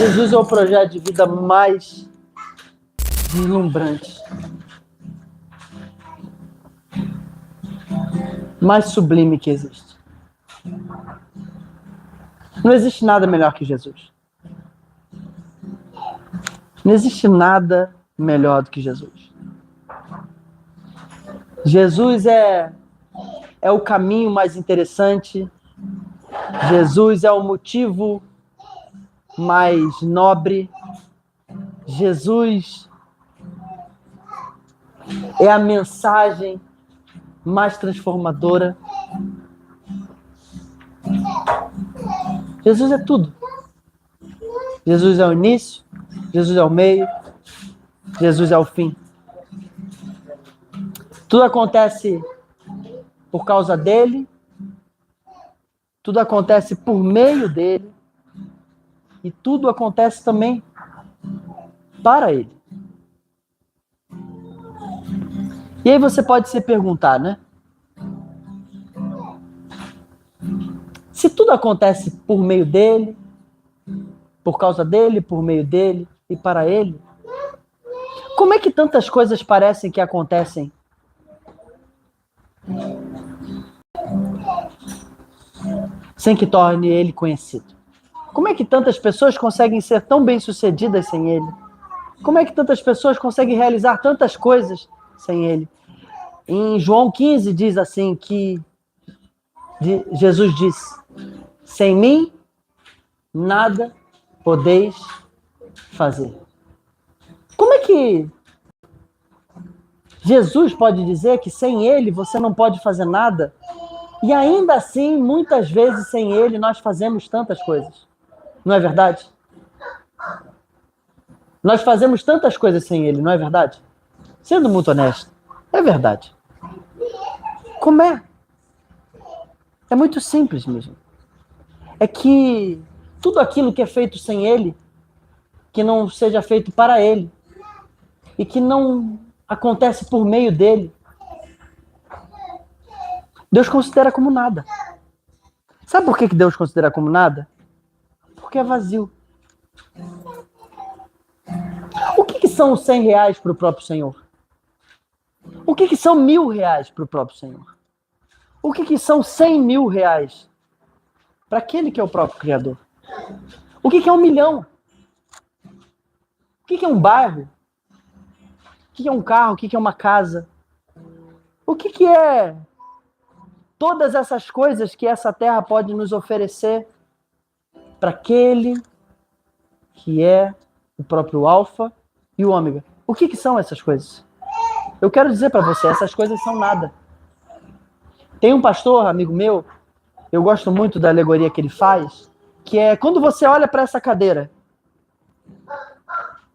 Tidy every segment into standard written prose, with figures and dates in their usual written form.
Jesus é o projeto de vida mais deslumbrante, mais sublime que existe. Não existe nada melhor que Jesus. Não existe nada melhor do que Jesus. Jesus é o caminho mais interessante. Jesus é o motivo mais nobre. Jesus é a mensagem mais transformadora. Jesus é tudo. Jesus é o início, Jesus é o meio, Jesus é o fim. Tudo acontece por causa dele, tudo acontece por meio dele, e tudo acontece também para ele. E aí você pode se perguntar, né? Se tudo acontece por meio dele, por causa dele, por meio dele e para ele, como é que tantas coisas parecem que acontecem sem que torne ele conhecido? Como é que tantas pessoas conseguem ser tão bem-sucedidas sem ele? Como é que tantas pessoas conseguem realizar tantas coisas sem ele? Em João 15 diz assim que Jesus disse: sem mim, nada podeis fazer. Como é que Jesus pode dizer que sem ele você não pode fazer nada? E ainda assim, muitas vezes sem ele nós fazemos tantas coisas. Não é verdade? Nós fazemos tantas coisas sem ele, não é verdade? Sendo muito honesto, é verdade. Como é? É muito simples mesmo. É que tudo aquilo que é feito sem ele, que não seja feito para ele, e que não acontece por meio dele, Deus considera como nada. Sabe por que Deus considera como nada? Porque é vazio. O que são os 100 reais para o próprio Senhor? O que são 1.000 reais para o próprio Senhor? O que são 100.000 reais para aquele que é o próprio Criador? O que é 1 milhão? O que é um bairro? O que é um carro? O que é uma casa? O que é todas essas coisas que essa terra pode nos oferecer para aquele que é o próprio Alfa e o Ômega? O que são essas coisas? Eu quero dizer para você, essas coisas são nada. Tem um pastor, amigo meu, eu gosto muito da alegoria que ele faz, que é quando você olha para essa cadeira,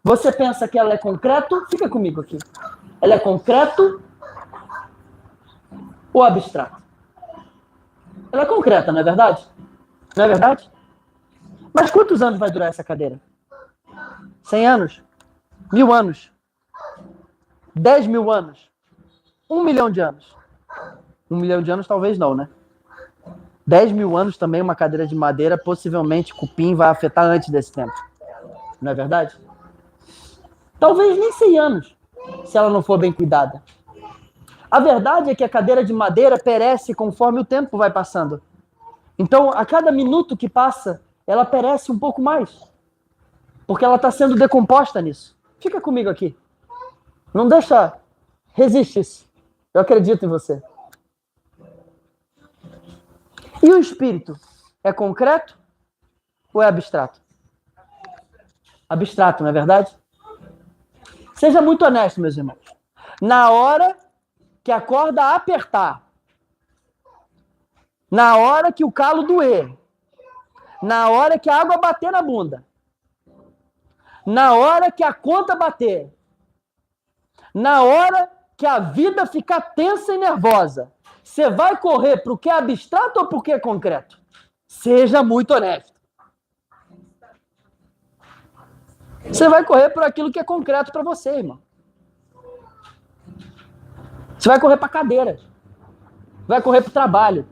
você pensa que ela é concreto? Fica comigo aqui. Ela é concreto ou abstrato? Ela é concreta, não é verdade? Não é verdade? Mas quantos anos vai durar essa cadeira? 100 anos? 1.000 anos? 10.000 anos? 1 milhão de anos? 1 milhão de anos talvez não, né? 10.000 anos também, uma cadeira de madeira, possivelmente cupim vai afetar antes desse tempo. Não é verdade? Talvez nem 100 anos, se ela não for bem cuidada. A verdade é que a cadeira de madeira perece conforme o tempo vai passando. Então, a cada minuto que passa, ela perece um pouco mais. Porque ela está sendo decomposta nisso. Fica comigo aqui. Não deixa... Resiste isso. Eu acredito em você. E o espírito? É concreto ou é abstrato? Abstrato, não é verdade? Seja muito honesto, meus irmãos. Na hora que a corda apertar, na hora que o calo doer, na hora que a água bater na bunda, na hora que a conta bater, na hora que a vida ficar tensa e nervosa, você vai correr para o que é abstrato ou para o que é concreto? Seja muito honesto. Você vai correr por aquilo que é concreto para você, irmão. Você vai correr para a cadeira. Vai correr para o trabalho.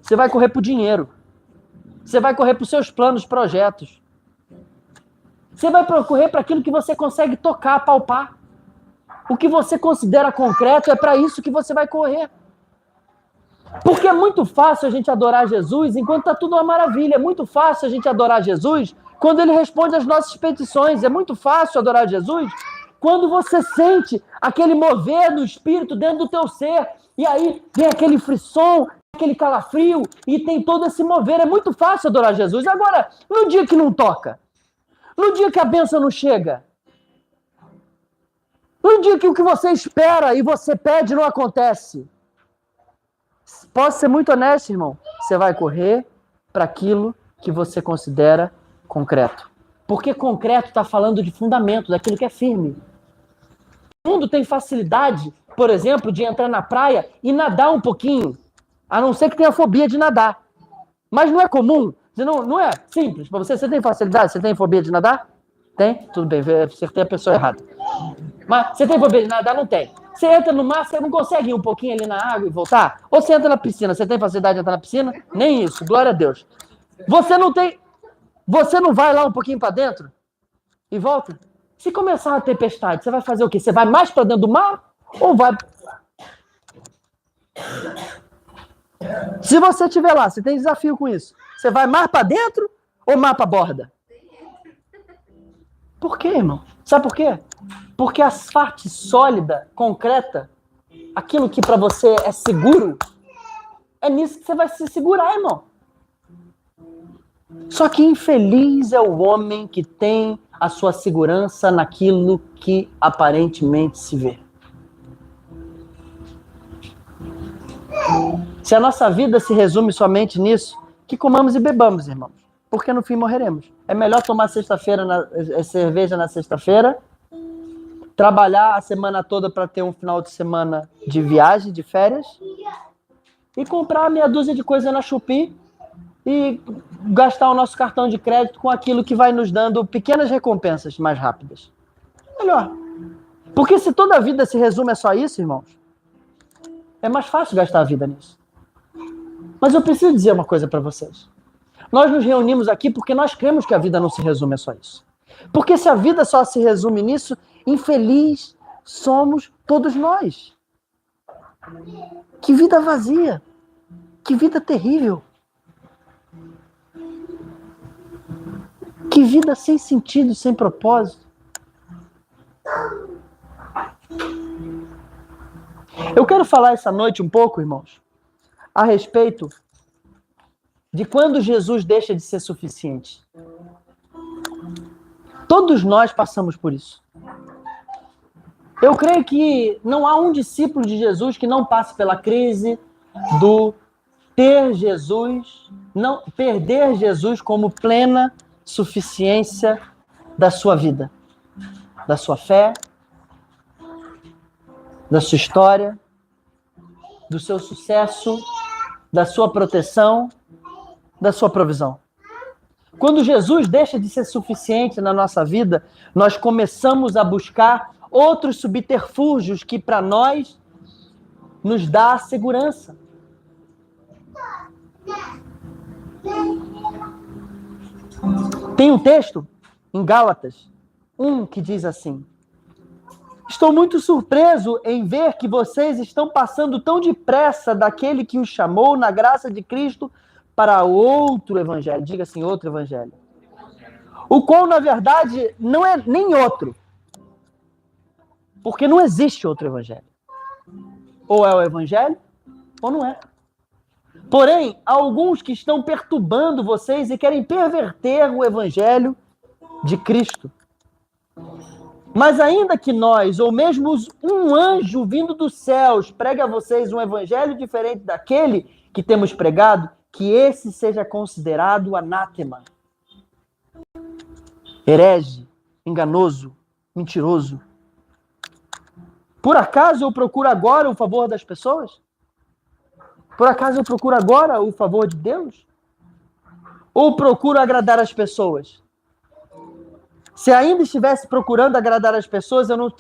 Você vai correr para o dinheiro. Você vai correr para os seus planos, projetos. Você vai correr para aquilo que você consegue tocar, palpar. O que você considera concreto é para isso que você vai correr. Porque é muito fácil a gente adorar Jesus enquanto está tudo uma maravilha. É muito fácil a gente adorar Jesus quando ele responde às nossas petições. É muito fácil adorar Jesus quando você sente aquele mover do Espírito dentro do teu ser. E aí vem aquele frisson, aquele calafrio e tem todo esse mover. É muito fácil adorar Jesus. Agora, no dia que não toca, no dia que a bênção não chega, no dia que o que você espera e você pede não acontece, posso ser muito honesto, irmão, você vai correr para aquilo que você considera concreto. Porque concreto está falando de fundamento, daquilo que é firme. O mundo tem facilidade, por exemplo, de entrar na praia e nadar um pouquinho, a não ser que tenha fobia de nadar. Mas não é comum, não é simples. Para você tem facilidade, você tem fobia de nadar? Tem? Tudo bem, acertei a pessoa errada. Mas você tem fobia de nadar? Não tem. Você entra no mar, você não consegue ir um pouquinho ali na água e voltar? Ou você entra na piscina, você tem facilidade de entrar na piscina? Nem isso, glória a Deus. Você não vai lá um pouquinho para dentro e volta? Se começar uma tempestade, você vai fazer o quê? Você vai mais para dentro do mar ou vai... Se você estiver lá, você tem desafio com isso. Você vai mais para dentro ou mais para a borda? Por quê, irmão? Sabe por quê? Porque a parte sólida, concreta, aquilo que para você é seguro, é nisso que você vai se segurar, irmão. Só que infeliz é o homem que tem a sua segurança naquilo que aparentemente se vê. Se a nossa vida se resume somente nisso, que comamos e bebamos, irmãos. Porque no fim morreremos. É melhor tomar cerveja na sexta-feira, trabalhar a semana toda para ter um final de semana de viagem, de férias, e comprar meia dúzia de coisa na Shopee e gastar o nosso cartão de crédito com aquilo que vai nos dando pequenas recompensas mais rápidas. Melhor. Porque se toda a vida se resume a só isso, irmãos, é mais fácil gastar a vida nisso. Mas eu preciso dizer uma coisa para vocês. Nós nos reunimos aqui porque nós cremos que a vida não se resume a só isso. Porque se a vida só se resume nisso, infeliz somos todos nós. Que vida vazia. Que vida terrível. Que vida sem sentido, sem propósito. Eu quero falar essa noite um pouco, irmãos, a respeito de quando Jesus deixa de ser suficiente. Todos nós passamos por isso. Eu creio que não há um discípulo de Jesus que não passe pela crise do ter Jesus, não perder Jesus como plena suficiência da sua vida, da sua fé, da sua história, do seu sucesso, da sua proteção, da sua provisão. Quando Jesus deixa de ser suficiente na nossa vida, nós começamos a buscar outros subterfúgios que para nós nos dá segurança. Tem um texto em Gálatas 1 que diz assim: estou muito surpreso em ver que vocês estão passando tão depressa daquele que os chamou na graça de Cristo para outro evangelho. Diga assim, outro evangelho. O qual, na verdade, não é nem outro. Porque não existe outro evangelho. Ou é o evangelho, ou não é. Porém, há alguns que estão perturbando vocês e querem perverter o evangelho de Cristo. Mas ainda que nós, ou mesmo um anjo vindo dos céus, pregue a vocês um evangelho diferente daquele que temos pregado, que esse seja considerado anátema, herege, enganoso, mentiroso. Por acaso eu procuro agora o favor das pessoas? Por acaso eu procuro agora o favor de Deus? Ou procuro agradar as pessoas? Se ainda estivesse procurando agradar as pessoas, eu não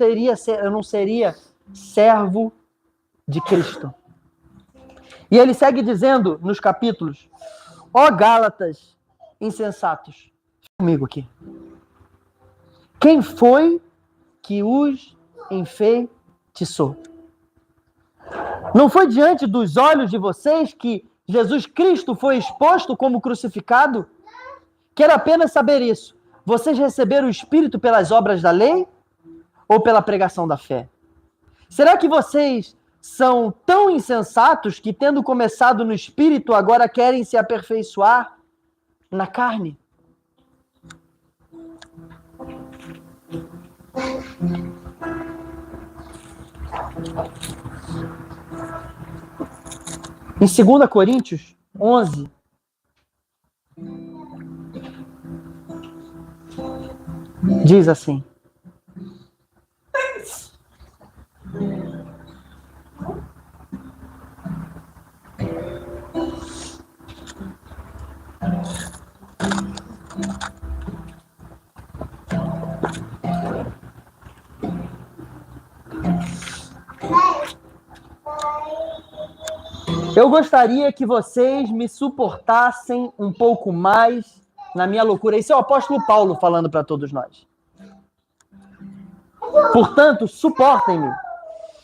seria servo de Cristo. E ele segue dizendo nos capítulos: ó Gálatas insensatos, comigo aqui. Quem foi que os enfeitiçou? Não foi diante dos olhos de vocês que Jesus Cristo foi exposto como crucificado? Quero apenas saber isso. Vocês receberam o Espírito pelas obras da lei ou pela pregação da fé? Será que vocês são tão insensatos que, tendo começado no Espírito, agora querem se aperfeiçoar na carne? Em 2 Coríntios 11, diz assim: eu gostaria que vocês me suportassem um pouco mais na minha loucura. Esse é o apóstolo Paulo falando para todos nós. Portanto, suportem-me.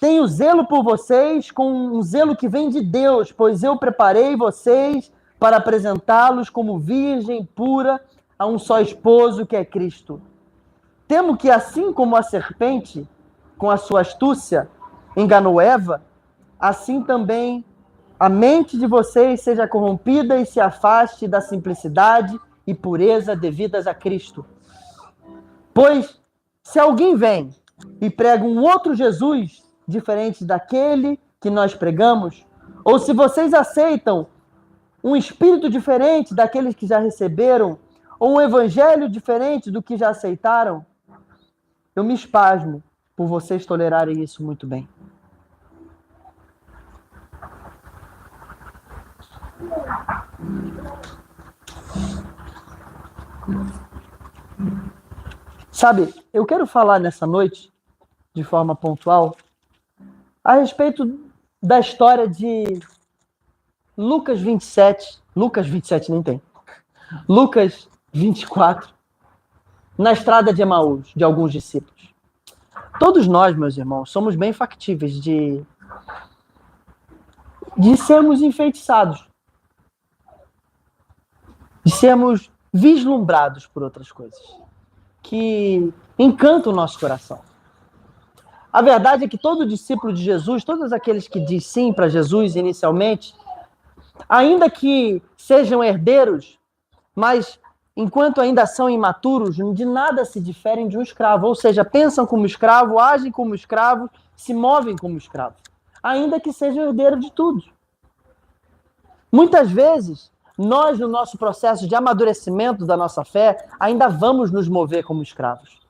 Tenho zelo por vocês com um zelo que vem de Deus, pois eu preparei vocês para apresentá-los como virgem pura a um só esposo, que é Cristo. Temo que, assim como a serpente, com a sua astúcia, enganou Eva, assim também a mente de vocês seja corrompida e se afaste da simplicidade e pureza devidas a Cristo. Pois, se alguém vem e prega um outro Jesus, diferente daquele que nós pregamos, ou se vocês aceitam um espírito diferente daqueles que já receberam, ou um evangelho diferente do que já aceitaram, eu me espasmo por vocês tolerarem isso muito bem. Sabe, eu quero falar nessa noite, de forma pontual, a respeito da história de Lucas 27, Lucas 27 nem tem, Lucas 24, na estrada de Emaús, de alguns discípulos. Todos nós, meus irmãos, somos bem factíveis de sermos enfeitiçados, de sermos vislumbrados por outras coisas, que encantam o nosso coração. A verdade é que todo discípulo de Jesus, todos aqueles que diz sim para Jesus inicialmente, ainda que sejam herdeiros, mas enquanto ainda são imaturos, de nada se diferem de um escravo. Ou seja, pensam como escravo, agem como escravo, se movem como escravo. Ainda que sejam herdeiros de tudo. Muitas vezes, nós, no nosso processo de amadurecimento da nossa fé, ainda vamos nos mover como escravos.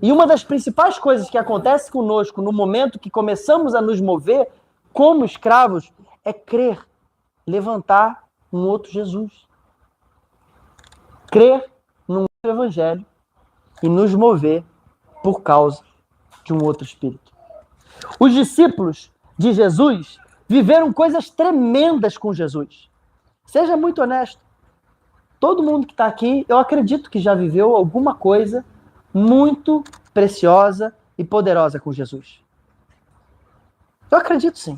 E uma das principais coisas que acontece conosco no momento que começamos a nos mover como escravos é crer, levantar um outro Jesus. Crer num outro evangelho e nos mover por causa de um outro espírito. Os discípulos de Jesus viveram coisas tremendas com Jesus. Seja muito honesto. Todo mundo que está aqui, eu acredito que já viveu alguma coisa muito preciosa e poderosa com Jesus. Eu acredito sim.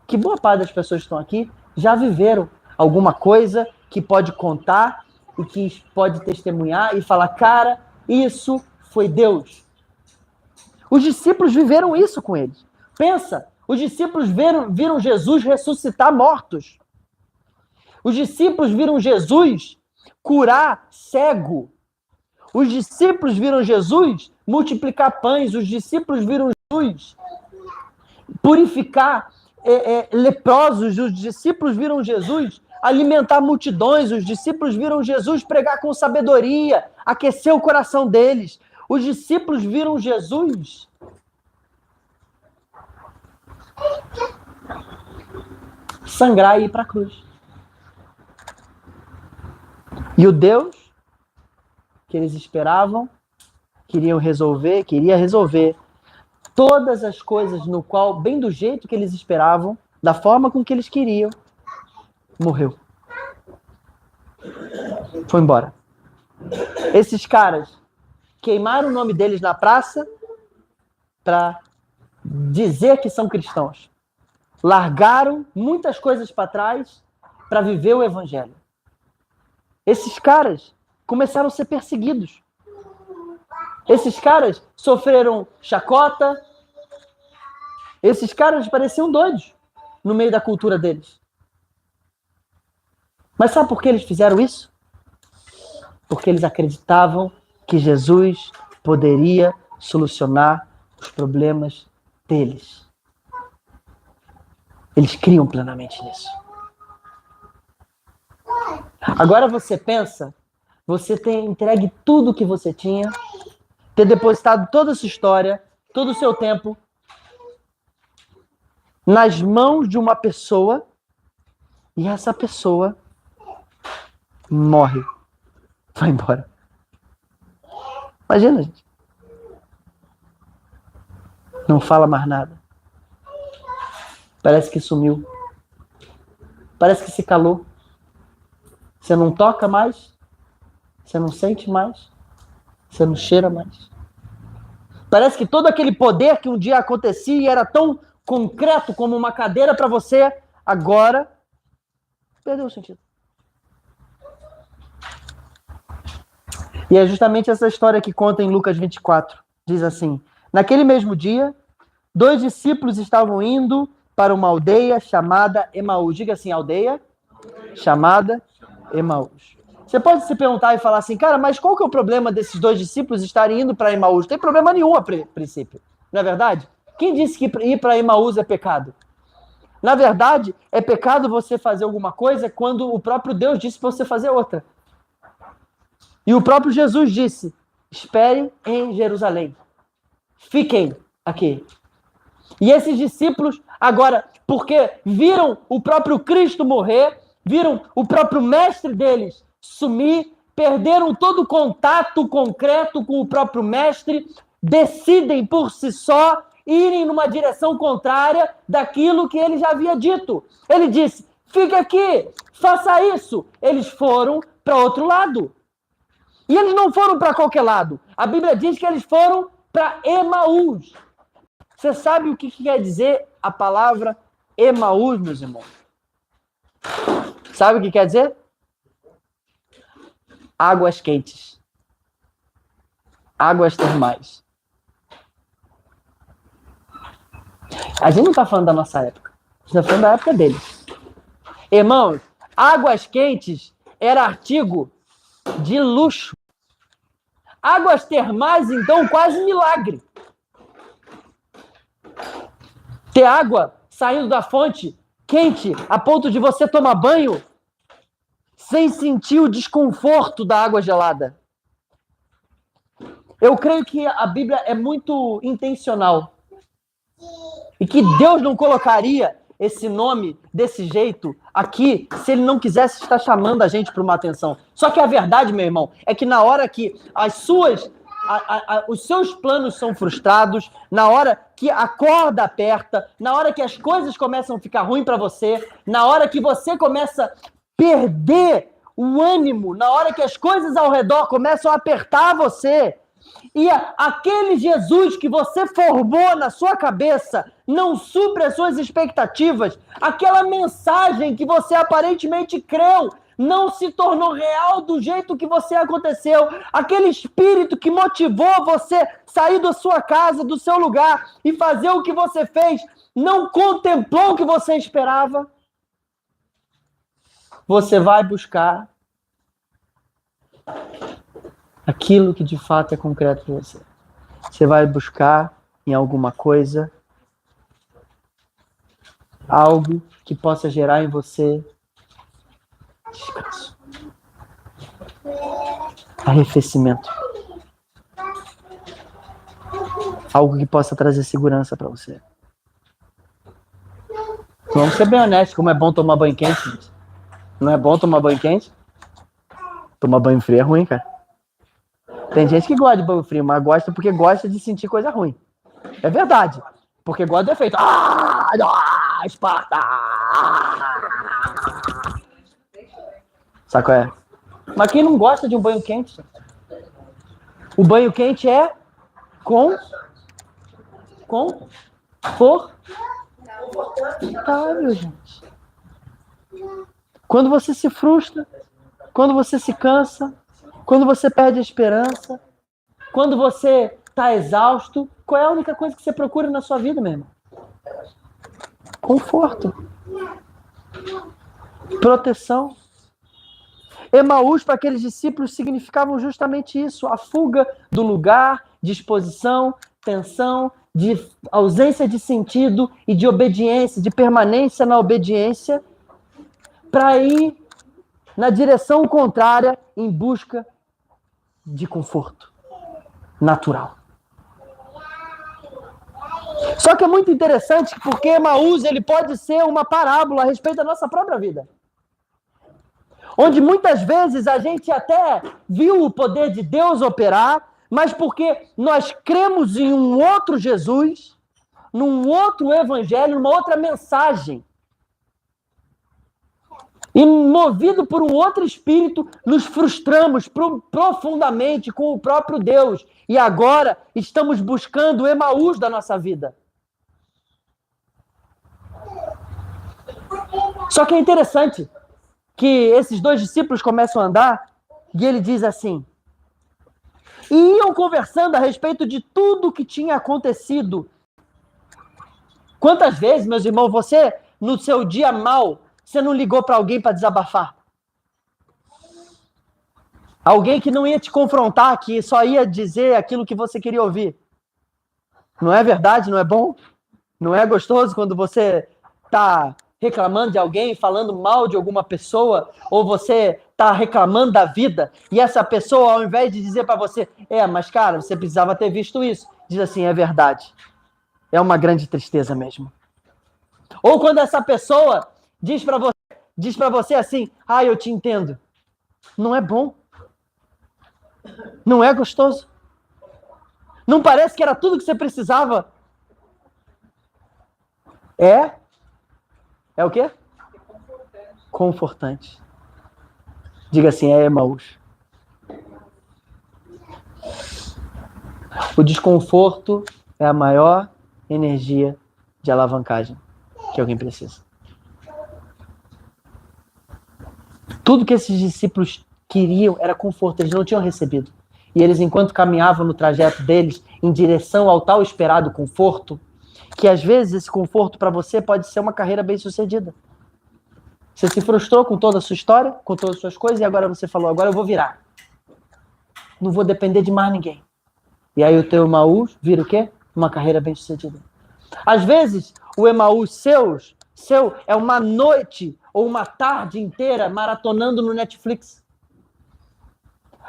Que boa parte das pessoas que estão aqui já viveram alguma coisa que pode contar e que pode testemunhar e falar, cara, isso foi Deus. Os discípulos viveram isso com eles. Pensa, os discípulos viram Jesus ressuscitar mortos. Os discípulos viram Jesus curar cego. Os discípulos viram Jesus multiplicar pães. Os discípulos viram Jesus purificar leprosos. Os discípulos viram Jesus alimentar multidões. Os discípulos viram Jesus pregar com sabedoria, aquecer o coração deles. Os discípulos viram Jesus sangrar e ir para a cruz. E o Deus que eles esperavam queria resolver todas as coisas no qual, bem do jeito que eles esperavam, da forma com que eles queriam, morreu. Foi embora. Esses caras queimaram o nome deles na praça para dizer que são cristãos. Largaram muitas coisas para trás para viver o evangelho. Esses caras começaram a ser perseguidos. Esses caras sofreram chacota. Esses caras pareciam doidos no meio da cultura deles. Mas sabe por que eles fizeram isso? Porque eles acreditavam que Jesus poderia solucionar os problemas deles. Eles criam plenamente nisso. Agora você pensa, você ter entregue tudo o que você tinha, ter depositado toda a sua história, todo o seu tempo nas mãos de uma pessoa e essa pessoa morre, vai embora. Imagina, gente. Não fala mais nada. Parece que sumiu. Parece que se calou. Você não toca mais. Você não sente mais. Você não cheira mais. Parece que todo aquele poder que um dia acontecia e era tão concreto como uma cadeira para você, agora perdeu o sentido. E é justamente essa história que conta em Lucas 24. Diz assim: naquele mesmo dia, 2 discípulos estavam indo para uma aldeia chamada Emaús. Diga assim, aldeia chamada Emaús. Você pode se perguntar e falar assim, cara, mas qual que é o problema desses 2 discípulos estarem indo para Emaús? Não tem problema nenhum a princípio, não é verdade? Quem disse que ir para Emaús é pecado? Na verdade, é pecado você fazer alguma coisa quando o próprio Deus disse para você fazer outra. E o próprio Jesus disse, espere em Jerusalém. Fiquem aqui. E esses discípulos, agora, porque viram o próprio Cristo morrer, viram o próprio mestre deles sumir, perderam todo o contato concreto com o próprio mestre, decidem por si só irem numa direção contrária daquilo que ele já havia dito. Ele disse, fique aqui, faça isso. Eles foram para outro lado. E eles não foram para qualquer lado. A Bíblia diz que eles foram para Emaús. Você sabe o que quer dizer a palavra Emaús, meus irmãos? Sabe o que quer dizer? Águas quentes. Águas termais. A gente não está falando da nossa época. A gente está falando da época deles. Irmãos, águas quentes era artigo de luxo. Águas termais, então, quase milagre. Ter água saindo da fonte quente a ponto de você tomar banho sem sentir o desconforto da água gelada. Eu creio que a Bíblia é muito intencional e que Deus não colocaria esse nome desse jeito aqui se ele não quisesse estar chamando a gente para uma atenção. Só que a verdade, meu irmão, é que na hora que os seus planos são frustrados, na hora que a corda aperta, na hora que as coisas começam a ficar ruins para você, na hora que você começa a perder o ânimo, na hora que as coisas ao redor começam a apertar você, e aquele Jesus que você formou na sua cabeça não supre as suas expectativas, aquela mensagem que você aparentemente creu não se tornou real do jeito que você aconteceu, aquele espírito que motivou você sair da sua casa, do seu lugar e fazer o que você fez, não contemplou o que você esperava, você vai buscar aquilo que de fato é concreto para você. Você vai buscar em alguma coisa algo que possa gerar em você descanso, arrefecimento, algo que possa trazer segurança para você. Vamos ser bem honestos, como é bom tomar banho quente, gente. Não é bom tomar banho quente? Tomar banho frio é ruim, cara. Tem gente que gosta de banho frio, mas gosta porque gosta de sentir coisa ruim. É verdade. Porque gosta do efeito. Esparta! Sabe qual é? Mas quem não gosta de um banho quente? O banho quente é confortável, gente. Quando você se frustra, quando você se cansa, quando você perde a esperança, quando você está exausto, qual é a única coisa que você procura na sua vida, meu irmão? Conforto. Proteção. Emaús, para aqueles discípulos, significavam justamente isso: a fuga do lugar, de exposição, tensão, de ausência de sentido e de obediência, de permanência na obediência, para ir na direção contrária em busca de conforto natural. Só que é muito interessante porque Emaús ele pode ser uma parábola a respeito da nossa própria vida. Onde muitas vezes a gente até viu o poder de Deus operar, mas porque nós cremos em um outro Jesus, num outro evangelho, numa outra mensagem. E movido por um outro espírito, nos frustramos profundamente com o próprio Deus. E agora estamos buscando o Emaús da nossa vida. Só que é interessante que esses dois discípulos começam a andar e ele diz assim: e iam conversando a respeito de tudo o que tinha acontecido. Quantas vezes, meus irmãos, você, no seu dia mal, você não ligou para alguém para desabafar? Alguém que não ia te confrontar, que só ia dizer aquilo que você queria ouvir. Não é verdade? Não é bom? Não é gostoso quando você está reclamando de alguém, falando mal de alguma pessoa, ou você está reclamando da vida, e essa pessoa, ao invés de dizer para você, mas cara, você precisava ter visto isso, diz assim, é verdade. É uma grande tristeza mesmo. Ou quando essa pessoa diz para você assim, eu te entendo. Não é bom. Não é gostoso. Não parece que era tudo que você precisava? É o quê? Confortante. Diga assim, é Emaús. O desconforto é a maior energia de alavancagem que alguém precisa. Tudo que esses discípulos queriam era conforto, eles não tinham recebido. E eles, enquanto caminhavam no trajeto deles, em direção ao tal esperado conforto, que às vezes esse conforto para você pode ser uma carreira bem-sucedida. Você se frustrou com toda a sua história, com todas as suas coisas, e agora você falou, agora eu vou virar. Não vou depender de mais ninguém. E aí o teu Emaús vira o quê? Uma carreira bem-sucedida. Às vezes, o Emaús seu é uma noite ou uma tarde inteira maratonando no Netflix.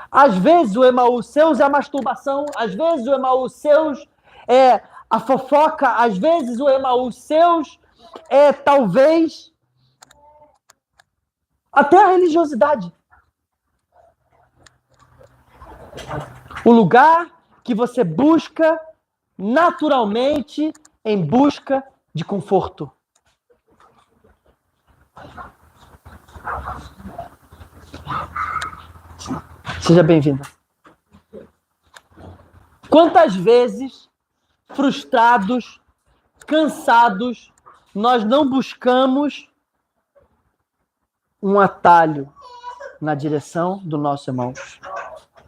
Às vezes, o Emaús seus é a masturbação. Às vezes, o Emaús seus é a fofoca. Às vezes, o Emaús seus é, talvez, até a religiosidade. O lugar que você busca naturalmente em busca de conforto. Seja bem-vinda. Quantas vezes, frustrados, cansados, nós não buscamos um atalho na direção do nosso irmão?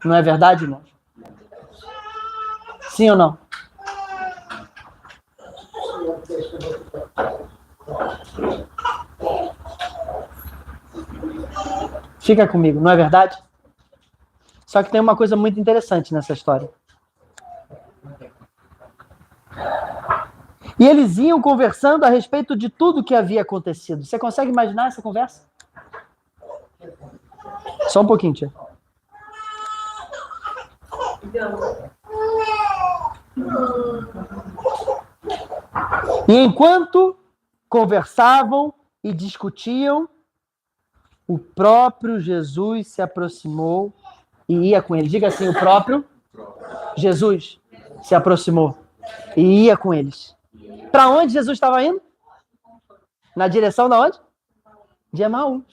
Não é verdade, irmão? Sim ou não? Fica comigo, não é verdade? Só que tem uma coisa muito interessante nessa história. E eles iam conversando a respeito de tudo que havia acontecido. Você consegue imaginar essa conversa? Só um pouquinho, tia. E enquanto conversavam e discutiam, o próprio Jesus se aproximou e ia com eles. Diga assim, o próprio Jesus se aproximou e ia com eles. Para onde Jesus estava indo? Na direção de onde? De Emaús.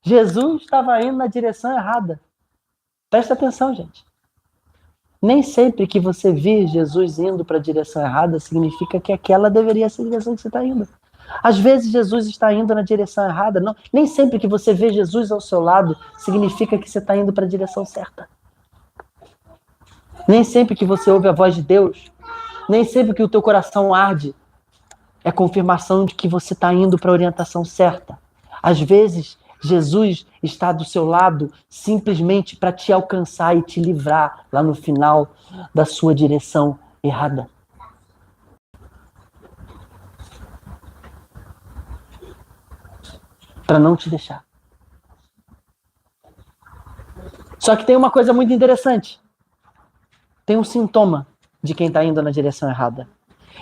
Jesus estava indo na direção errada. Presta atenção, gente. Nem sempre que você vê Jesus indo para a direção errada significa que aquela deveria ser a direção que você está indo. Às vezes Jesus está indo na direção errada. Não, nem sempre que você vê Jesus ao seu lado significa que você está indo para a direção certa. Nem sempre que você ouve a voz de Deus, nem sempre que o teu coração arde, é confirmação de que você está indo para a orientação certa. Às vezes, Jesus está do seu lado simplesmente para te alcançar e te livrar lá no final da sua direção errada. Para não te deixar. Só que tem uma coisa muito interessante. Tem um sintoma de quem está indo na direção errada.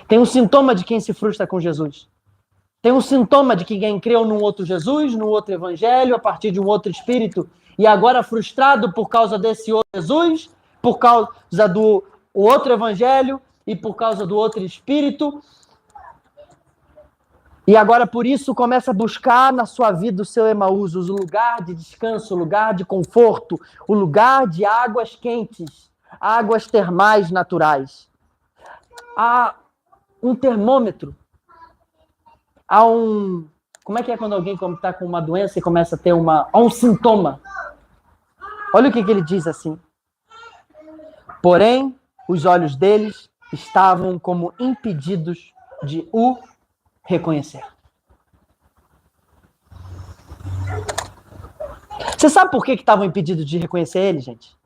Tem um sintoma de quem se frustra com Jesus. Tem um sintoma de que quem creu num outro Jesus, num outro evangelho, a partir de um outro espírito, e agora frustrado por causa desse outro Jesus, por causa do outro evangelho e por causa do outro espírito. E agora, por isso, começa a buscar na sua vida o seu Emaús, o lugar de descanso, o lugar de conforto, o lugar de águas quentes, águas termais naturais. Há um termômetro, há um... Como é que é quando alguém está com uma doença e começa a ter há um sintoma? Olha o que ele diz assim. Porém, os olhos deles estavam como impedidos de o reconhecer. Você sabe por que estavam impedidos de reconhecer ele, gente?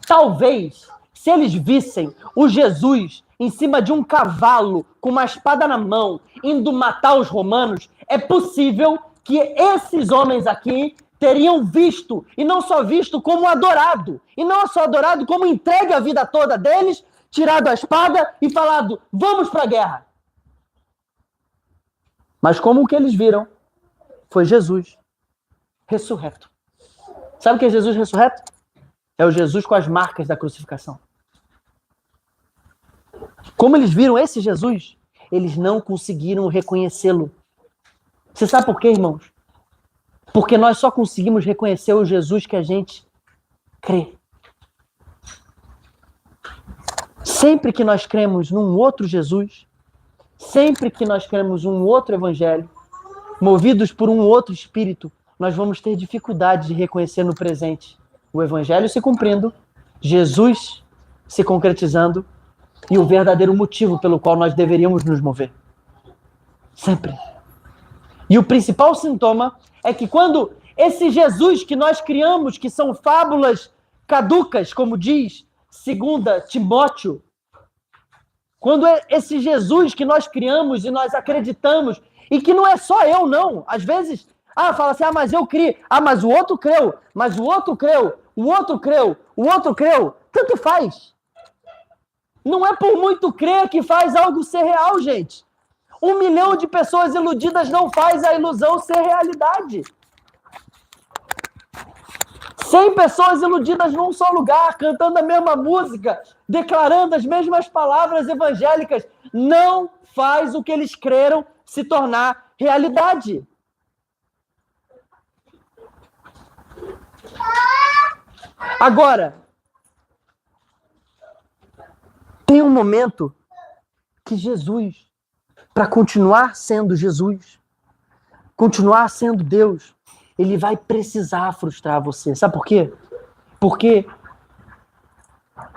Talvez, se eles vissem o Jesus em cima de um cavalo, com uma espada na mão, indo matar os romanos, é possível que esses homens aqui teriam visto, e não só visto, como adorado. E não só adorado, como entregue a vida toda deles, tirado a espada e falado, vamos para a guerra. Mas como o que eles viram foi Jesus ressurreto. Sabe o que é Jesus ressurreto? É o Jesus com as marcas da crucificação. Como eles viram esse Jesus, eles não conseguiram reconhecê-lo. Você sabe por quê, irmãos? Porque nós só conseguimos reconhecer o Jesus que a gente crê. Sempre que nós cremos num outro Jesus, sempre que nós cremos num outro evangelho, movidos por um outro espírito, nós vamos ter dificuldade de reconhecer no presente o evangelho se cumprindo, Jesus se concretizando e o verdadeiro motivo pelo qual nós deveríamos nos mover. Sempre. E o principal sintoma é que quando esse Jesus que nós criamos, que são fábulas caducas, como diz 2 Timóteo, quando esse Jesus que nós criamos e nós acreditamos, e que não é só eu, não. Às vezes, fala assim, mas eu criei, mas o outro creu, mas o outro creu, o outro creu, o outro creu. Tanto faz. Não é por muito crer que faz algo ser real, gente. 1 milhão de pessoas iludidas não faz a ilusão ser realidade. 100 pessoas iludidas num só lugar, cantando a mesma música, declarando as mesmas palavras evangélicas, não faz o que eles creram se tornar realidade. Agora, tem um momento que Jesus, para continuar sendo Jesus, continuar sendo Deus, ele vai precisar frustrar você. Sabe por quê? Porque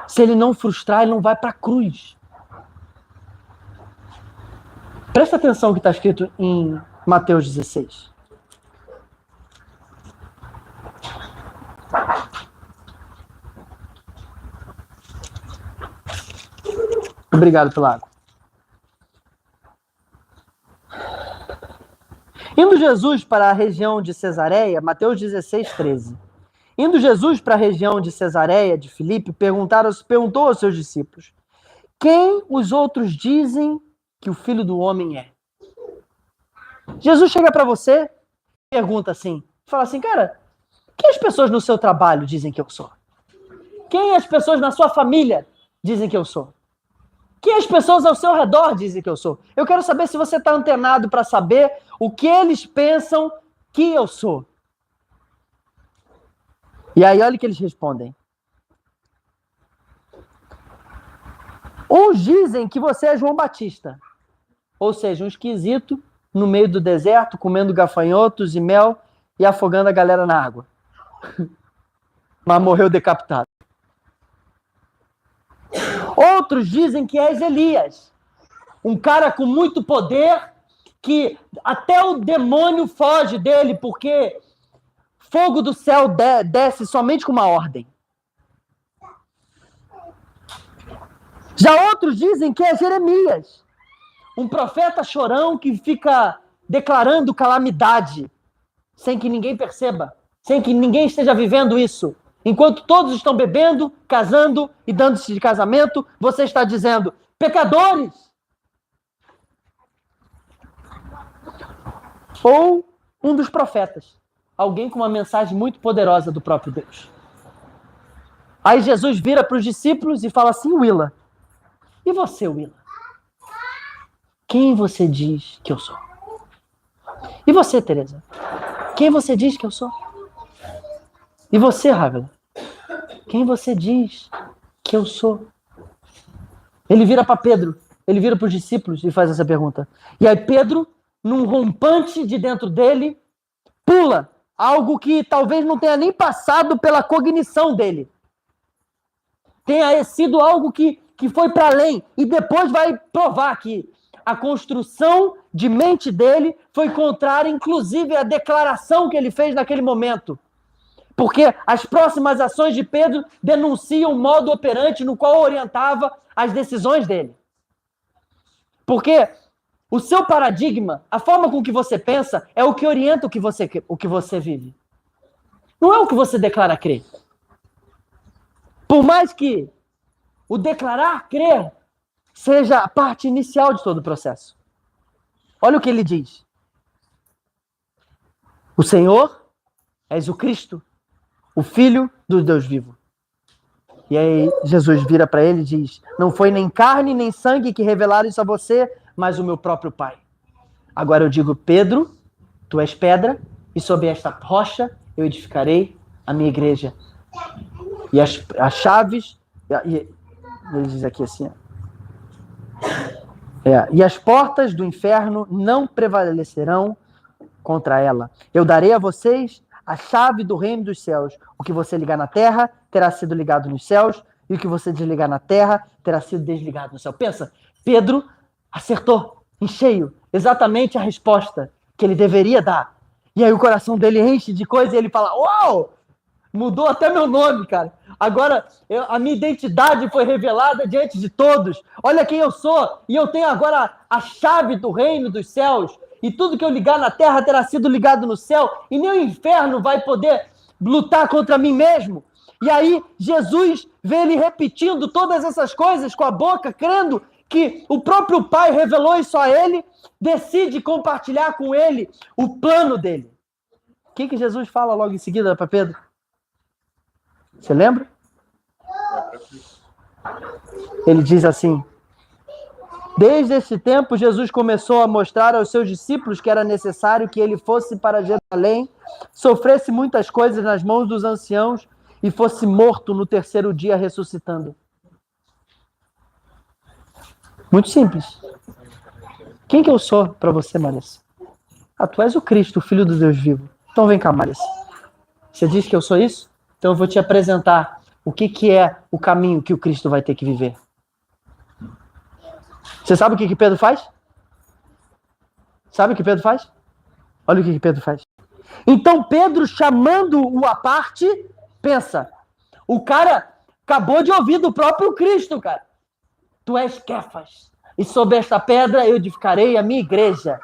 se ele não frustrar, ele não vai para a cruz. Presta atenção no que está escrito em Mateus 16. Obrigado pela água. Indo Jesus para a região de Cesareia, Mateus 16, 13. Indo Jesus para a região de Cesareia de Filipe, perguntou aos seus discípulos, quem os outros dizem que o Filho do Homem é? Jesus chega para você e pergunta assim, fala assim, cara, quem as pessoas no seu trabalho dizem que eu sou? Quem as pessoas na sua família dizem que eu sou? Quem as pessoas ao seu redor dizem que eu sou? Eu quero saber se você está antenado para saber o que eles pensam que eu sou. E aí, olha o que eles respondem. Uns dizem que você é João Batista, ou seja, um esquisito no meio do deserto, comendo gafanhotos e mel e afogando a galera na água. Mas morreu decapitado. Outros dizem que és Elias, um cara com muito poder, que até o demônio foge dele, porque fogo do céu desce somente com uma ordem. Já outros dizem que é Jeremias, um profeta chorão que fica declarando calamidade, sem que ninguém perceba, sem que ninguém esteja vivendo isso. Enquanto todos estão bebendo, casando e dando-se de casamento, você está dizendo, pecadores! Ou um dos profetas, alguém com uma mensagem muito poderosa do próprio Deus. Aí Jesus vira para os discípulos e fala assim, Willa, e você, Willa? Quem você diz que eu sou? E você, Teresa? Quem você diz que eu sou? E você, Rávila? Quem você diz que eu sou? Ele vira para Pedro, ele vira para os discípulos e faz essa pergunta. E aí Pedro, num rompante de dentro dele, pula algo que talvez não tenha nem passado pela cognição dele. Tenha sido algo que foi para além. E depois vai provar que a construção de mente dele foi contrária, inclusive, à declaração que ele fez naquele momento. Porque as próximas ações de Pedro denunciam o modo operante no qual orientava as decisões dele. Porque o seu paradigma, a forma com que você pensa, é o que orienta o que você vive. Não é o que você declara crer. Por mais que o declarar crer seja a parte inicial de todo o processo. Olha o que ele diz. O Senhor és o Cristo, o Filho do Deus vivo. E aí Jesus vira para ele e diz, não foi nem carne nem sangue que revelaram isso a você, mas o meu próprio Pai. Agora eu digo, Pedro, tu és pedra, e sobre esta rocha eu edificarei a minha igreja. E as chaves, ele diz aqui assim, e as portas do inferno não prevalecerão contra ela. Eu darei a vocês a chave do reino dos céus. O que você ligar na terra terá sido ligado nos céus, e o que você desligar na terra terá sido desligado no céu. Pensa, Pedro acertou em cheio exatamente a resposta que ele deveria dar. E aí o coração dele enche de coisa e ele fala, uau! Mudou até meu nome, cara. Agora a minha identidade foi revelada diante de todos. Olha quem eu sou. E eu tenho agora a chave do reino dos céus. E tudo que eu ligar na terra terá sido ligado no céu. E nem o inferno vai poder lutar contra mim mesmo. E aí Jesus vê ele repetindo todas essas coisas com a boca, crendo que o próprio Pai revelou isso a ele, decide compartilhar com ele o plano dele. O que Jesus fala logo em seguida para Pedro? Você lembra? Ele diz assim, desde esse tempo Jesus começou a mostrar aos seus discípulos que era necessário que ele fosse para Jerusalém, sofresse muitas coisas nas mãos dos anciãos e fosse morto no terceiro dia ressuscitando. Muito simples. Quem que eu sou para você, Marissa? Tu és o Cristo, o Filho do Deus vivo. Então vem cá, Marissa. Você diz que eu sou isso? Então eu vou te apresentar o que é o caminho que o Cristo vai ter que viver. Você sabe o que Pedro faz? Sabe o que Pedro faz? Olha o que Pedro faz. Então Pedro, chamando-o à parte, pensa, o cara acabou de ouvir do próprio Cristo, cara. Tu és Quefas, e sobre esta pedra eu edificarei a minha igreja.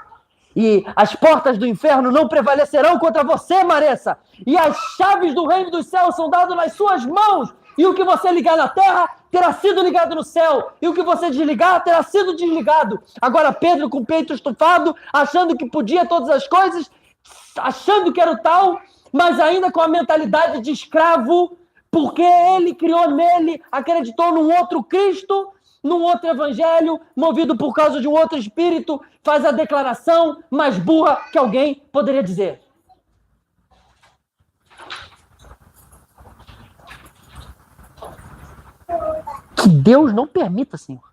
E as portas do inferno não prevalecerão contra você, Maressa. E as chaves do reino dos céus são dadas nas suas mãos. E o que você ligar na terra terá sido ligado no céu. E o que você desligar terá sido desligado. Agora Pedro com o peito estufado, achando que podia todas as coisas, achando que era o tal, mas ainda com a mentalidade de escravo, porque ele criou nele, acreditou num outro Cristo, num outro evangelho, movido por causa de um outro espírito, faz a declaração mais burra que alguém poderia dizer. Que Deus não permita, Senhor,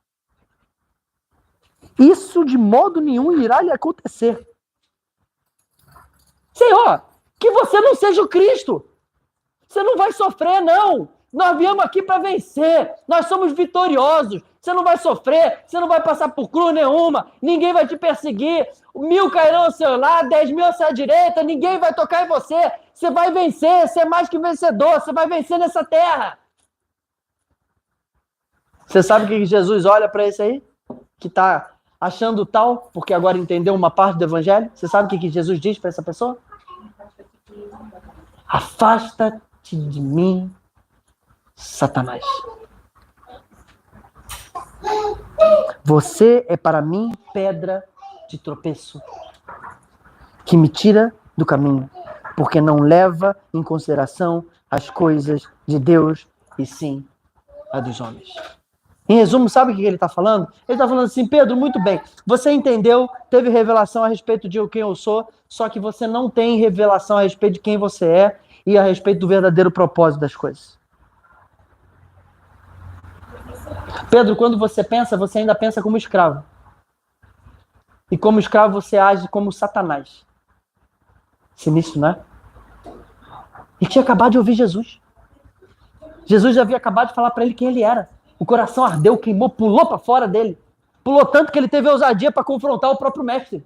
isso de modo nenhum irá lhe acontecer. Senhor, que você não seja o Cristo. Você não vai sofrer, não. Nós viemos aqui para vencer. Nós somos vitoriosos. Você não vai sofrer, você não vai passar por cruz nenhuma, ninguém vai te perseguir, 1000 cairão ao seu lado, 10.000 à sua direita, ninguém vai tocar em você. Você vai vencer, você é mais que vencedor, você vai vencer nessa terra. Você sabe que Jesus olha para esse aí? Que está achando tal, porque agora entendeu uma parte do evangelho? Você sabe o que Jesus diz para essa pessoa? Afasta-te de mim, Satanás. Você é para mim pedra de tropeço, que me tira do caminho, porque não leva em consideração as coisas de Deus, e sim a dos homens. Em resumo, sabe o que ele está falando? Ele está falando assim: Pedro, muito bem, você entendeu, teve revelação a respeito de quem eu sou, só que você não tem revelação a respeito de quem você é e a respeito do verdadeiro propósito das coisas. Pedro, quando você pensa, você ainda pensa como escravo. E como escravo você age como Satanás. Sinistro, né? E tinha acabado de ouvir Jesus. Jesus já havia acabado de falar para ele quem ele era. O coração ardeu, queimou, pulou para fora dele. Pulou tanto que ele teve ousadia para confrontar o próprio mestre.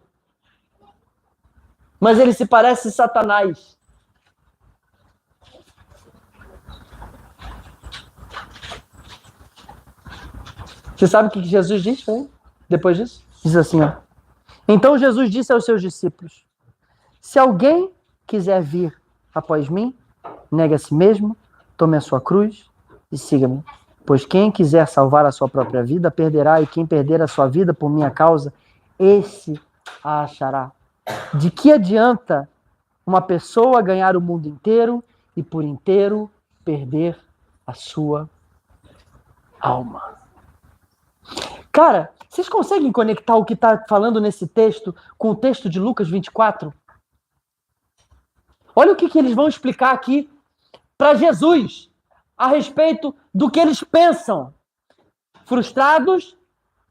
Mas ele se parece Satanás. Você sabe o que Jesus diz depois disso? Diz assim, ó. Então Jesus disse aos seus discípulos: se alguém quiser vir após mim, negue a si mesmo, tome a sua cruz e siga-me. Pois quem quiser salvar a sua própria vida, perderá, e quem perder a sua vida por minha causa, esse a achará. De que adianta uma pessoa ganhar o mundo inteiro e por inteiro perder a sua alma? Cara, vocês conseguem conectar o que está falando nesse texto com o texto de Lucas 24? Olha o que eles vão explicar aqui para Jesus a respeito do que eles pensam. Frustrados,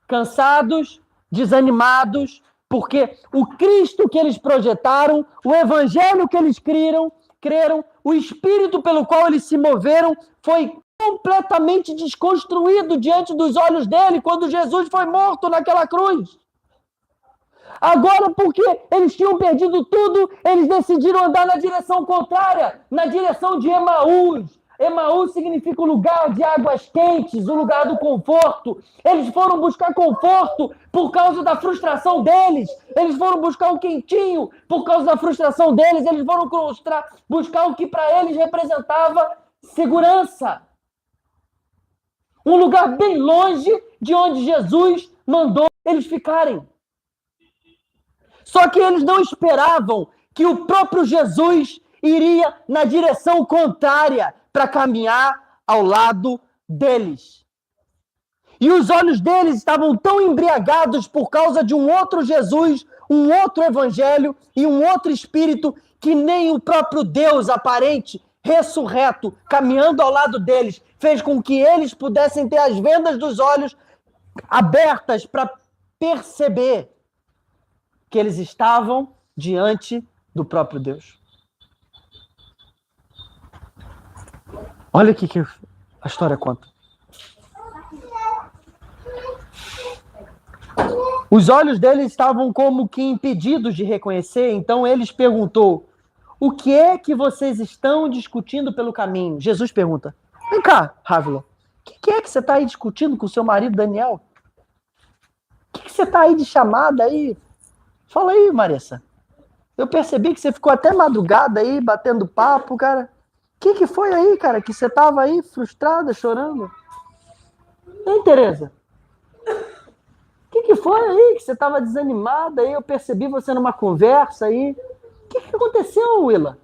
cansados, desanimados, porque o Cristo que eles projetaram, o evangelho que eles creram, o espírito pelo qual eles se moveram foi completamente desconstruído diante dos olhos dele quando Jesus foi morto naquela cruz. Agora, porque eles tinham perdido tudo, eles decidiram andar na direção contrária, na direção de Emaús. Emaús significa o lugar de águas quentes, o lugar do conforto. Eles foram buscar conforto por causa da frustração deles. Eles foram buscar o quentinho por causa da frustração deles. Eles foram buscar o que para eles representava segurança. Um lugar bem longe de onde Jesus mandou eles ficarem. Só que eles não esperavam que o próprio Jesus iria na direção contrária para caminhar ao lado deles. E os olhos deles estavam tão embriagados por causa de um outro Jesus, um outro evangelho e um outro espírito que nem o próprio Deus aparente, ressurreto, caminhando ao lado deles, fez com que eles pudessem ter as vendas dos olhos abertas para perceber que eles estavam diante do próprio Deus. Olha o que a história conta. Os olhos deles estavam como que impedidos de reconhecer, então eles perguntou: o que é que vocês estão discutindo pelo caminho? Jesus pergunta: vem cá, Rávila, o que é que você está aí discutindo com o seu marido Daniel? O que você está aí de chamada aí? Fala aí, Marissa. Eu percebi que você ficou até madrugada aí, batendo papo, cara. O que foi aí, cara? Que você tava aí frustrada, chorando? Hein, Tereza? O que foi aí? Que você tava desanimada aí? Eu percebi você numa conversa aí. O que aconteceu, Willa?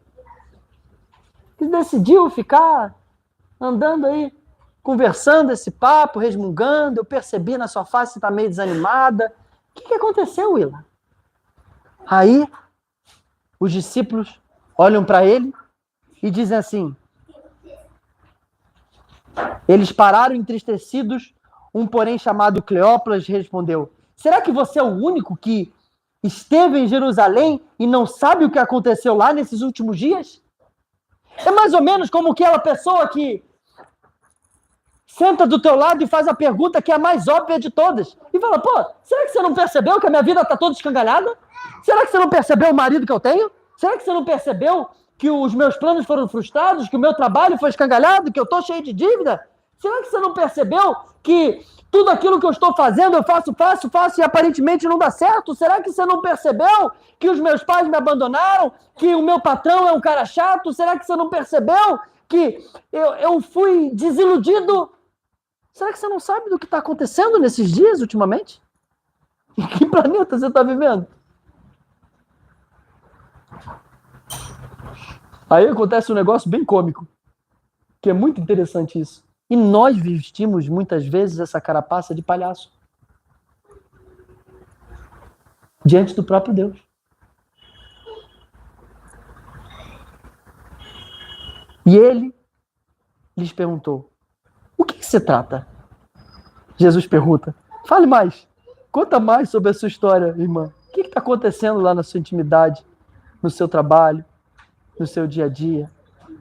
Que decidiu ficar andando aí, conversando esse papo, resmungando. Eu percebi na sua face que você tá meio desanimada. O que aconteceu, Willa? Aí, os discípulos olham para ele e dizem assim: eles pararam entristecidos, um porém chamado Cleópas respondeu: Será que você é o único que esteve em Jerusalém e não sabe o que aconteceu lá nesses últimos dias? É mais ou menos como aquela pessoa que senta do teu lado e faz a pergunta que é a mais óbvia de todas. E fala, pô, será que você não percebeu que a minha vida está toda escangalhada? Será que você não percebeu o marido que eu tenho? Será que você não percebeu que os meus planos foram frustrados, que o meu trabalho foi escangalhado, que eu estou cheio de dívida? Será que você não percebeu que tudo aquilo que eu estou fazendo, eu faço e aparentemente não dá certo? Será que você não percebeu que os meus pais me abandonaram, que o meu patrão é um cara chato? Será que você não percebeu que eu fui desiludido? Será que você não sabe do que está acontecendo nesses dias, ultimamente? Em que planeta você está vivendo? Aí acontece um negócio bem cômico, que é muito interessante isso. E nós vestimos muitas vezes essa carapaça de palhaço diante do próprio Deus. E ele lhes perguntou, o que se trata? Jesus pergunta, fale mais, conta mais sobre a sua história, irmã. O que está acontecendo lá na sua intimidade, no seu trabalho, no seu dia a dia?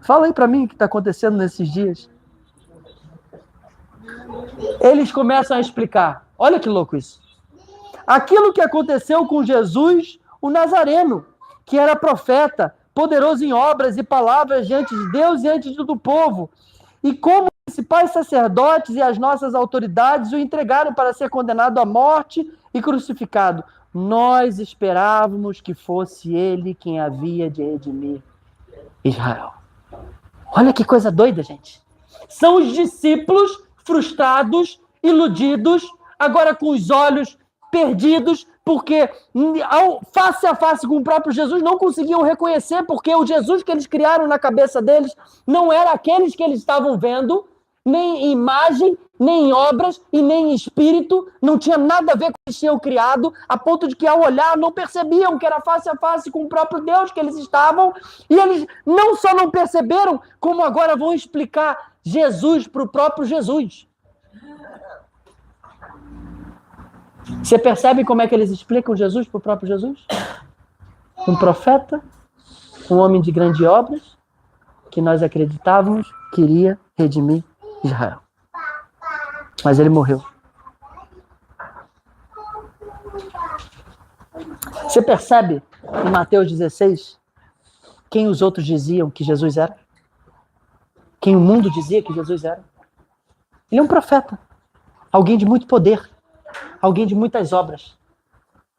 Fala aí para mim o que está acontecendo nesses dias. Eles começam a explicar. Olha que louco isso. Aquilo que aconteceu com Jesus, o Nazareno, que era profeta, poderoso em obras e palavras diante de Deus e diante do povo. E como os principais sacerdotes e as nossas autoridades o entregaram para ser condenado à morte e crucificado. Nós esperávamos que fosse ele quem havia de redimir Israel. Olha que coisa doida, gente. São os discípulos frustrados, iludidos, agora com os olhos perdidos, porque face a face com o próprio Jesus não conseguiam reconhecer, porque o Jesus que eles criaram na cabeça deles não era aqueles que eles estavam vendo, nem em imagem, nem em obras e nem em espírito, não tinha nada a ver com o que eles tinham criado, a ponto de que ao olhar não percebiam que era face a face com o próprio Deus que eles estavam, e eles não só não perceberam, como agora vão explicar Jesus para o próprio Jesus. Você percebe como é que eles explicam Jesus para o próprio Jesus? Um profeta, um homem de grandes obras, que nós acreditávamos que iria redimir Israel. Mas ele morreu. Você percebe em Mateus 16 quem os outros diziam que Jesus era? Quem o mundo dizia que Jesus era? Ele é um profeta. Alguém de muito poder. Alguém de muitas obras.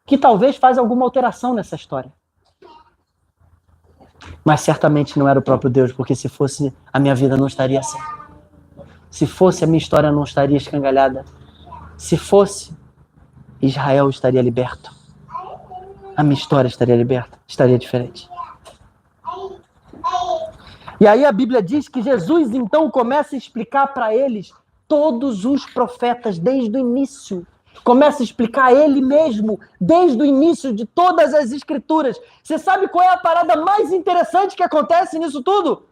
Que talvez faz alguma alteração nessa história. Mas certamente não era o próprio Deus, porque se fosse, a minha vida não estaria assim. Se fosse, a minha história não estaria escangalhada. Se fosse, Israel estaria liberto. A minha história estaria liberta, estaria diferente. E aí a Bíblia diz que Jesus então começa a explicar para eles todos os profetas desde o início. Começa a explicar ele mesmo desde o início de todas as escrituras. Você sabe qual é a parada mais interessante que acontece nisso tudo?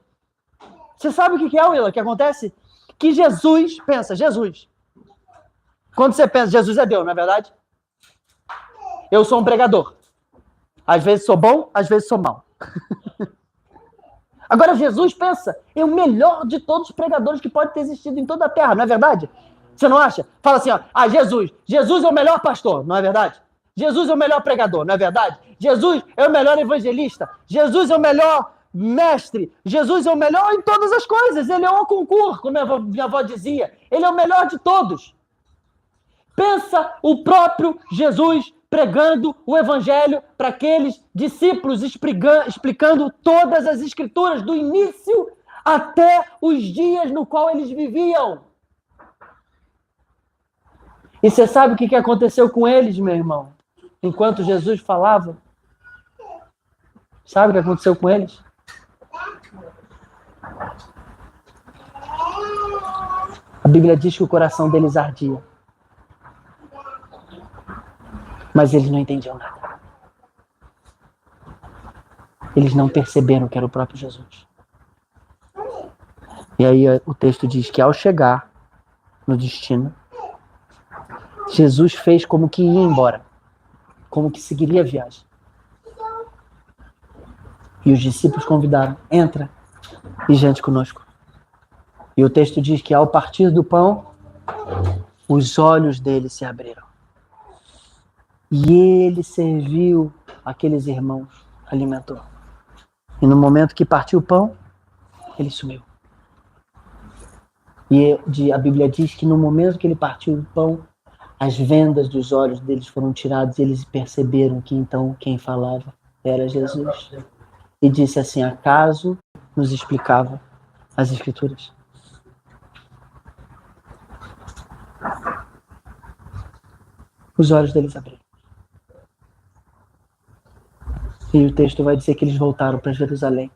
Você sabe o que é, Willa, que acontece? Que Jesus, pensa, Jesus. Quando você pensa, Jesus é Deus, não é verdade? Eu sou um pregador. Às vezes sou bom, às vezes sou mau. Agora Jesus, pensa, é o melhor de todos os pregadores que pode ter existido em toda a terra, não é verdade? Você não acha? Fala assim, ó, Jesus é o melhor pastor, não é verdade? Jesus é o melhor pregador, não é verdade? Jesus é o melhor evangelista. Jesus é o melhor mestre. Jesus é o melhor em todas as coisas. Ele é o concurso, como minha avó dizia. Ele é o melhor de todos. Pensa o próprio Jesus pregando o evangelho para aqueles discípulos, explicando todas as escrituras, do início até os dias no qual eles viviam. E você sabe o que aconteceu com eles, meu irmão? Enquanto Jesus falava? Sabe o que aconteceu com eles? A Bíblia diz que o coração deles ardia. Mas eles não entendiam nada. Eles não perceberam que era o próprio Jesus. E aí o texto diz que ao chegar no destino, Jesus fez como que ia embora, como que seguiria a viagem. E os discípulos convidaram, entra e jante conosco. E o texto diz que ao partir do pão, os olhos dele se abriram. E ele serviu aqueles irmãos, alimentou. E no momento que partiu o pão, ele sumiu. E a Bíblia diz que no momento que ele partiu o pão, as vendas dos olhos deles foram tiradas e eles perceberam que então quem falava era Jesus. E disse assim, acaso nos explicava as Escrituras. Os olhos deles abriram. E o texto vai dizer que eles voltaram para Jerusalém.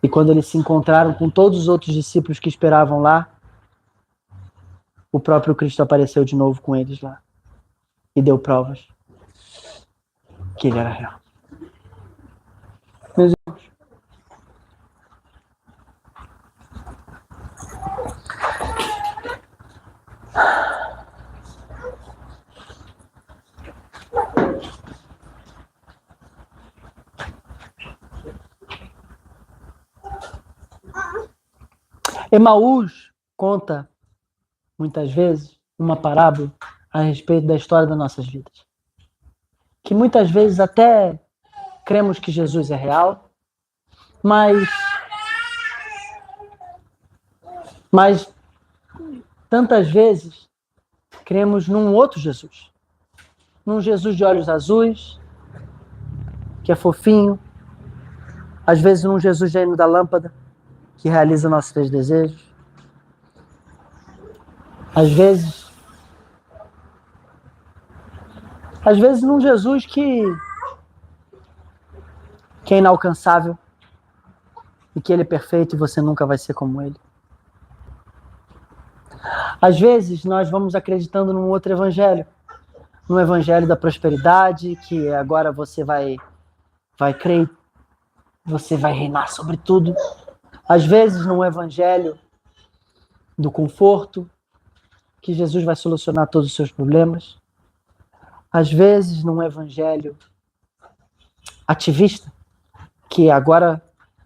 E quando eles se encontraram com todos os outros discípulos que esperavam lá, o próprio Cristo apareceu de novo com eles lá. E deu provas que ele era real. Meus irmãos, Emaús conta, muitas vezes, uma parábola a respeito da história das nossas vidas. Que muitas vezes até cremos que Jesus é real, mas tantas vezes cremos num outro Jesus. Num Jesus de olhos azuis, que é fofinho, às vezes num Jesus gênio da lâmpada, que realiza nossos três desejos. Às vezes num Jesus que é inalcançável e que ele é perfeito e você nunca vai ser como ele. Às vezes nós vamos acreditando num outro evangelho, no evangelho da prosperidade, que agora você vai crer, você vai reinar sobre tudo. Às vezes num evangelho do conforto, que Jesus vai solucionar todos os seus problemas. Às vezes num evangelho ativista, que agora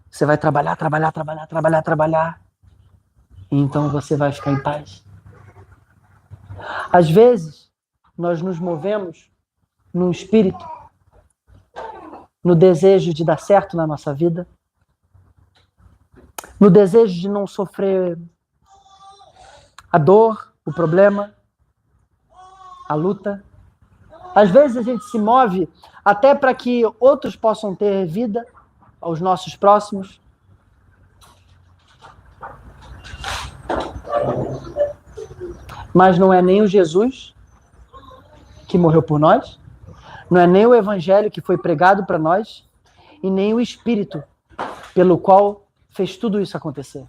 você vai trabalhar, e então você vai ficar em paz. Às vezes nós nos movemos num espírito, no desejo de dar certo na nossa vida, no desejo de não sofrer a dor, o problema, a luta. Às vezes a gente se move até para que outros possam ter vida, aos nossos próximos. Mas não é nem o Jesus que morreu por nós, não é nem o evangelho que foi pregado para nós, e nem o Espírito pelo qual fez tudo isso acontecer.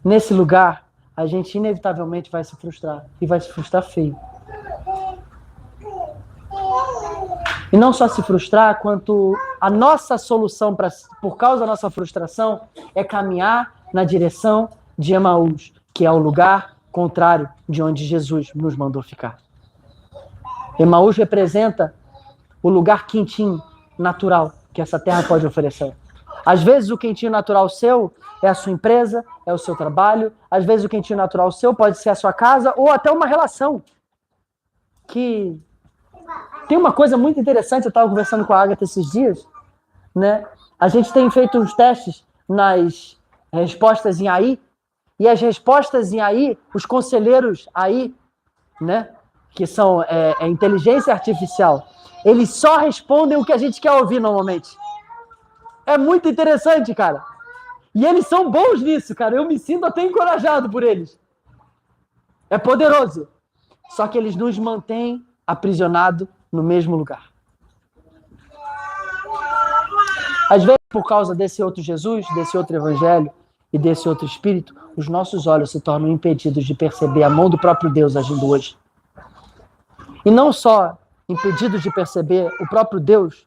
Nesse lugar, a gente inevitavelmente vai se frustrar, e vai se frustrar feio. E não só se frustrar, quanto a nossa solução por causa da nossa frustração é caminhar na direção de Emaús, que é o lugar contrário de onde Jesus nos mandou ficar. Emaús representa o lugar quentinho, natural, que essa terra pode oferecer. Às vezes o quentinho natural seu é a sua empresa, é o seu trabalho. Às vezes o quentinho natural seu pode ser a sua casa ou até uma relação. Que tem uma coisa muito interessante, eu estava conversando com a Agatha esses dias, né? A gente tem feito uns testes nas respostas em AI, e as respostas em AI, os conselheiros AI, né? Que são inteligência artificial, eles só respondem o que a gente quer ouvir normalmente. É muito interessante, cara. E eles são bons nisso, cara. Eu me sinto até encorajado por eles. É poderoso. Só que eles nos mantêm aprisionados no mesmo lugar. Às vezes, por causa desse outro Jesus, desse outro evangelho e desse outro espírito, os nossos olhos se tornam impedidos de perceber a mão do próprio Deus agindo hoje. E não só impedidos de perceber o próprio Deus,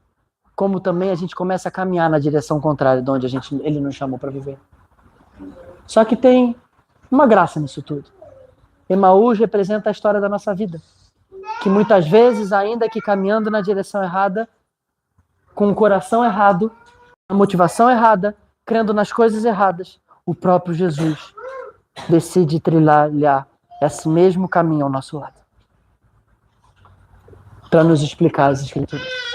como também a gente começa a caminhar na direção contrária de onde ele nos chamou para viver. Só que tem uma graça nisso tudo. Emaús representa a história da nossa vida. Que muitas vezes, ainda que caminhando na direção errada, com o coração errado, a motivação errada, crendo nas coisas erradas, o próprio Jesus decide trilhar esse mesmo caminho ao nosso lado. Para nos explicar as Escrituras.